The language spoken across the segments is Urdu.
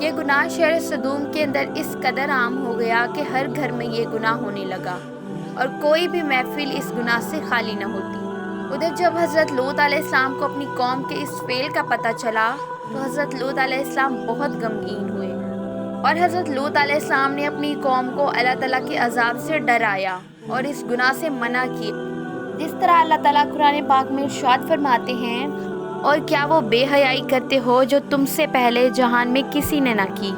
یہ گناہ شہر صدوم کے اندر اس قدر عام ہو گیا کہ ہر گھر میں یہ گناہ ہونے لگا اور کوئی بھی محفل اس گناہ سے خالی نہ ہوتی۔ ادھر جب حضرت لوط علیہ السلام کو اپنی قوم کے اس فعل کا پتہ چلا تو حضرت لوط علیہ السلام بہت غمگین ہوئے اور حضرت لوط علیہ السلام نے اپنی قوم کو اللہ تعالیٰ کے عذاب سے ڈرایا اور اس گناہ سے منع کیا، جس طرح اللہ تعالیٰ قرآن پاک میں ارشاد فرماتے ہیں، اور کیا وہ بے حیائی کرتے ہو جو تم سے پہلے جہان میں کسی نے نہ کی؟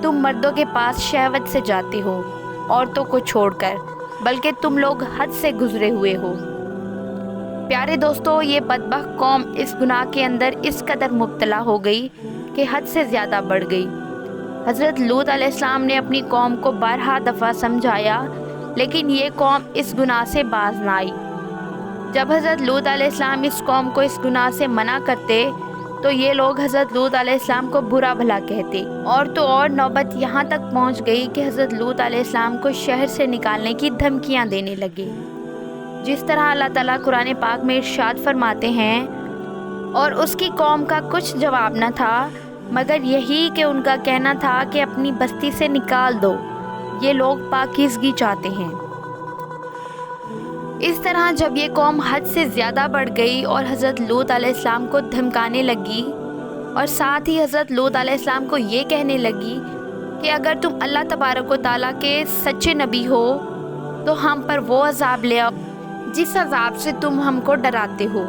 تم مردوں کے پاس شہوت سے جاتے ہو عورتوں کو چھوڑ کر، بلکہ تم لوگ حد سے گزرے ہوئے ہو۔ پیارے دوستو، یہ بدبخت قوم اس گناہ کے اندر اس قدر مبتلا ہو گئی کہ حد سے زیادہ بڑھ گئی۔ حضرت لوط علیہ السلام نے اپنی قوم کو بارہا دفعہ سمجھایا، لیکن یہ قوم اس گناہ سے باز نہ آئی۔ جب حضرت لوط علیہ السلام اس قوم کو اس گناہ سے منع کرتے تو یہ لوگ حضرت لوط علیہ السلام کو برا بھلا کہتے، اور تو اور نوبت یہاں تک پہنچ گئی کہ حضرت لوط علیہ السلام کو شہر سے نکالنے کی دھمکیاں دینے لگے، جس طرح اللہ تعالیٰ قرآن پاک میں ارشاد فرماتے ہیں، اور اس کی قوم کا کچھ جواب نہ تھا مگر یہی کہ ان کا کہنا تھا کہ اپنی بستی سے نکال دو، یہ لوگ پاکیزگی چاہتے ہیں۔ اس طرح جب یہ قوم حد سے زیادہ بڑھ گئی اور حضرت لوط علیہ السلام کو دھمکانے لگی اور ساتھ ہی حضرت لوط علیہ السلام کو یہ کہنے لگی کہ اگر تم اللہ تبارک و تعالیٰ کے سچے نبی ہو تو ہم پر وہ عذاب لے آؤ جس عذاب سے تم ہم کو ڈراتے ہو،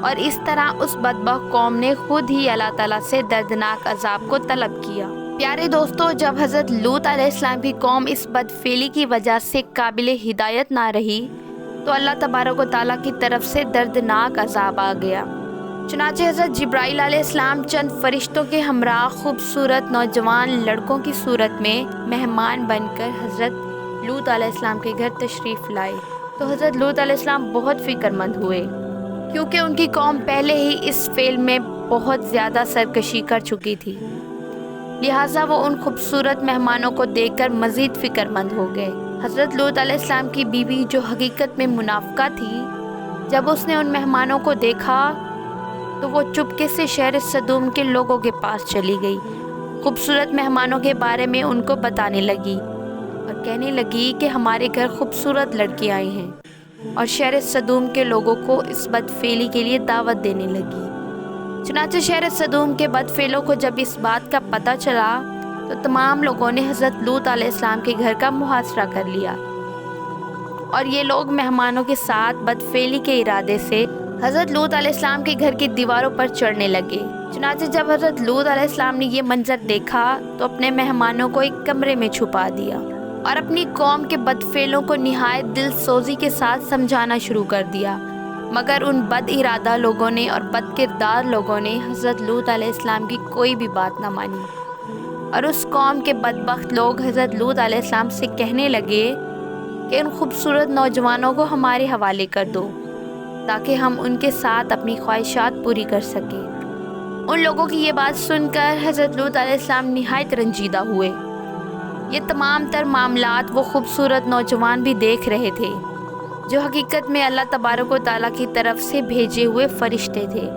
اور اس طرح اس بدبخت قوم نے خود ہی اللہ تعالیٰ سے دردناک عذاب کو طلب کیا۔ پیارے دوستو، جب حضرت لوط علیہ السلام کی قوم اس بدفعلی کی وجہ سے قابل ہدایت نہ رہی تو اللہ تبارک و تعالیٰ کی طرف سے دردناک عذاب آ گیا۔ چنانچہ حضرت جبرائیل علیہ السلام چند فرشتوں کے ہمراہ خوبصورت نوجوان لڑکوں کی صورت میں مہمان بن کر حضرت لوط علیہ السلام کے گھر تشریف لائے تو حضرت لوط علیہ السلام بہت فکر مند ہوئے، کیونکہ ان کی قوم پہلے ہی اس فعل میں بہت زیادہ سرکشی کر چکی تھی، لہٰذا وہ ان خوبصورت مہمانوں کو دیکھ کر مزید فکر مند ہو گئے۔ حضرت لوط علیہ السلام کی بیوی جو حقیقت میں منافقہ تھی، جب اس نے ان مہمانوں کو دیکھا تو وہ چپکے سے شہر صدوم کے لوگوں کے پاس چلی گئی، خوبصورت مہمانوں کے بارے میں ان کو بتانے لگی اور کہنے لگی کہ ہمارے گھر خوبصورت لڑکی آئی ہیں، اور شہر صدوم کے لوگوں کو اس بدفعلی کے لیے دعوت دینے لگی۔ چنانچہ شہر صدوم کے بدفعلوں کو جب اس بات کا پتہ چلا تو تمام لوگوں نے حضرت لوط علیہ السلام کے گھر کا محاصرہ کر لیا، اور یہ لوگ مہمانوں کے ساتھ بدفعلی کے ارادے سے حضرت لوط علیہ السلام کے گھر کی دیواروں پر چڑھنے لگے۔ چنانچہ جب حضرت لوط علیہ السلام نے یہ منظر دیکھا تو اپنے مہمانوں کو ایک کمرے میں چھپا دیا اور اپنی قوم کے بدفعلوں کو نہایت دل سوزی کے ساتھ سمجھانا شروع کر دیا، مگر ان بد ارادہ لوگوں نے اور بد کردار لوگوں نے حضرت لوط علیہ السلام کی کوئی بھی بات نہ مانی، اور اس قوم کے بدبخت لوگ حضرت لوط علیہ السلام سے کہنے لگے کہ ان خوبصورت نوجوانوں کو ہمارے حوالے کر دو تاکہ ہم ان کے ساتھ اپنی خواہشات پوری کر سکیں۔ ان لوگوں کی یہ بات سن کر حضرت لوط علیہ السلام نہایت رنجیدہ ہوئے۔ یہ تمام تر معاملات وہ خوبصورت نوجوان بھی دیکھ رہے تھے جو حقیقت میں اللہ تبارک و تعالیٰ کی طرف سے بھیجے ہوئے فرشتے تھے،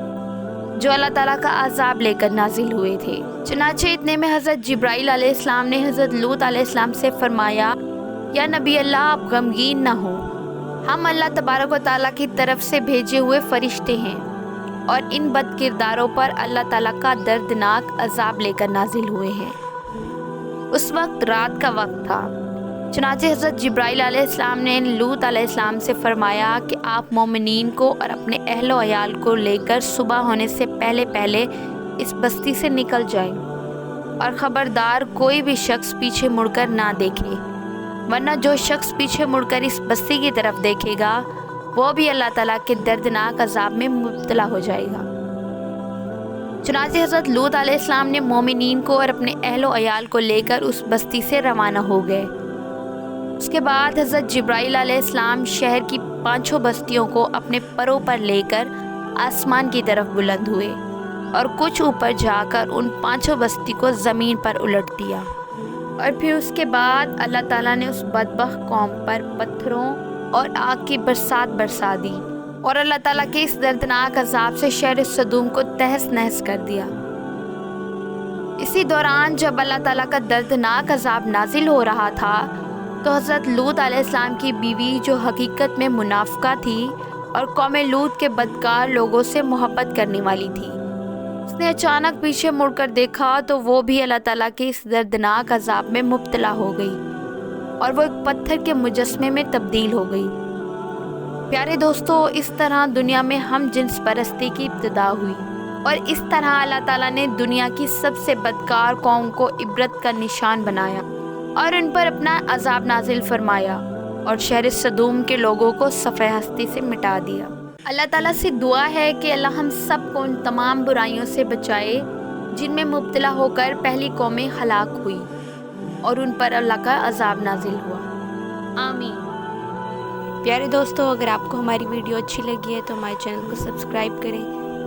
جو اللہ تعالیٰ کا عذاب لے کر نازل ہوئے تھے۔ چنانچہ اتنے میں حضرت جبرائیل علیہ السلام نے حضرت لوط علیہ السلام سے فرمایا، یا نبی اللہ، آپ غمگین نہ ہوں، ہم اللہ تبارک و تعالیٰ کی طرف سے بھیجے ہوئے فرشتے ہیں، اور ان بد کرداروں پر اللہ تعالیٰ کا دردناک عذاب لے کر نازل ہوئے ہیں۔ اس وقت رات کا وقت تھا، چنانچہ حضرت جبرائیل علیہ السلام نے لوط علیہ السلام سے فرمایا کہ آپ مومنین کو اور اپنے اہل و عیال کو لے کر صبح ہونے سے پہلے پہلے اس بستی سے نکل جائیں، اور خبردار کوئی بھی شخص پیچھے مڑ کر نہ دیکھے، ورنہ جو شخص پیچھے مڑ کر اس بستی کی طرف دیکھے گا وہ بھی اللہ تعالیٰ کے دردناک عذاب میں مبتلا ہو جائے گا۔ چنانچہ حضرت لوط علیہ السلام نے مومنین کو اور اپنے اہل و عیال کو لے کر اس بستی سے روانہ ہو گئے۔ اس کے بعد حضرت جبرائیل علیہ السلام شہر کی 5 بستیوں کو اپنے پروں پر لے کر آسمان کی طرف بلند ہوئے، اور کچھ اوپر جا کر ان 5 بستی کو زمین پر الٹ دیا، اور پھر اس کے بعد اللہ تعالیٰ نے اس بدبخت قوم پر پتھروں اور آگ کی برسات برسا دی، اور اللہ تعالیٰ کے اس دردناک عذاب سے شہر صدوم کو تہس نہس کر دیا۔ اسی دوران جب اللہ تعالیٰ کا دردناک عذاب نازل ہو رہا تھا تو حضرت لوط علیہ السلام کی بیوی جو حقیقت میں منافقہ تھی اور قوم لوط کے بدکار لوگوں سے محبت کرنے والی تھی، اس نے اچانک پیچھے مڑ کر دیکھا تو وہ بھی اللہ تعالیٰ کے اس دردناک عذاب میں مبتلا ہو گئی اور وہ ایک پتھر کے مجسمے میں تبدیل ہو گئی۔ پیارے دوستو، اس طرح دنیا میں ہم جنس پرستی کی ابتدا ہوئی اور اس طرح اللہ تعالیٰ نے دنیا کی سب سے بدکار قوم کو عبرت کا نشان بنایا اور ان پر اپنا عذاب نازل فرمایا اور شہر سدوم کے لوگوں کو صفحہ ہستی سے مٹا دیا۔ اللہ تعالیٰ سے دعا ہے کہ اللہ ہم سب کو ان تمام برائیوں سے بچائے جن میں مبتلا ہو کر پہلی قومیں ہلاک ہوئی اور ان پر اللہ کا عذاب نازل ہوا، آمین۔ پیارے دوستو، اگر آپ کو ہماری ویڈیو اچھی لگی ہے تو ہمارے چینل کو سبسکرائب کریں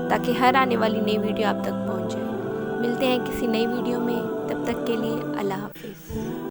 تاکہ ہر آنے والی نئی ویڈیو آپ تک پہنچ جائے۔ ملتے ہیں کسی نئی ویڈیو میں، تب تک کے لیے اللہ حافظ۔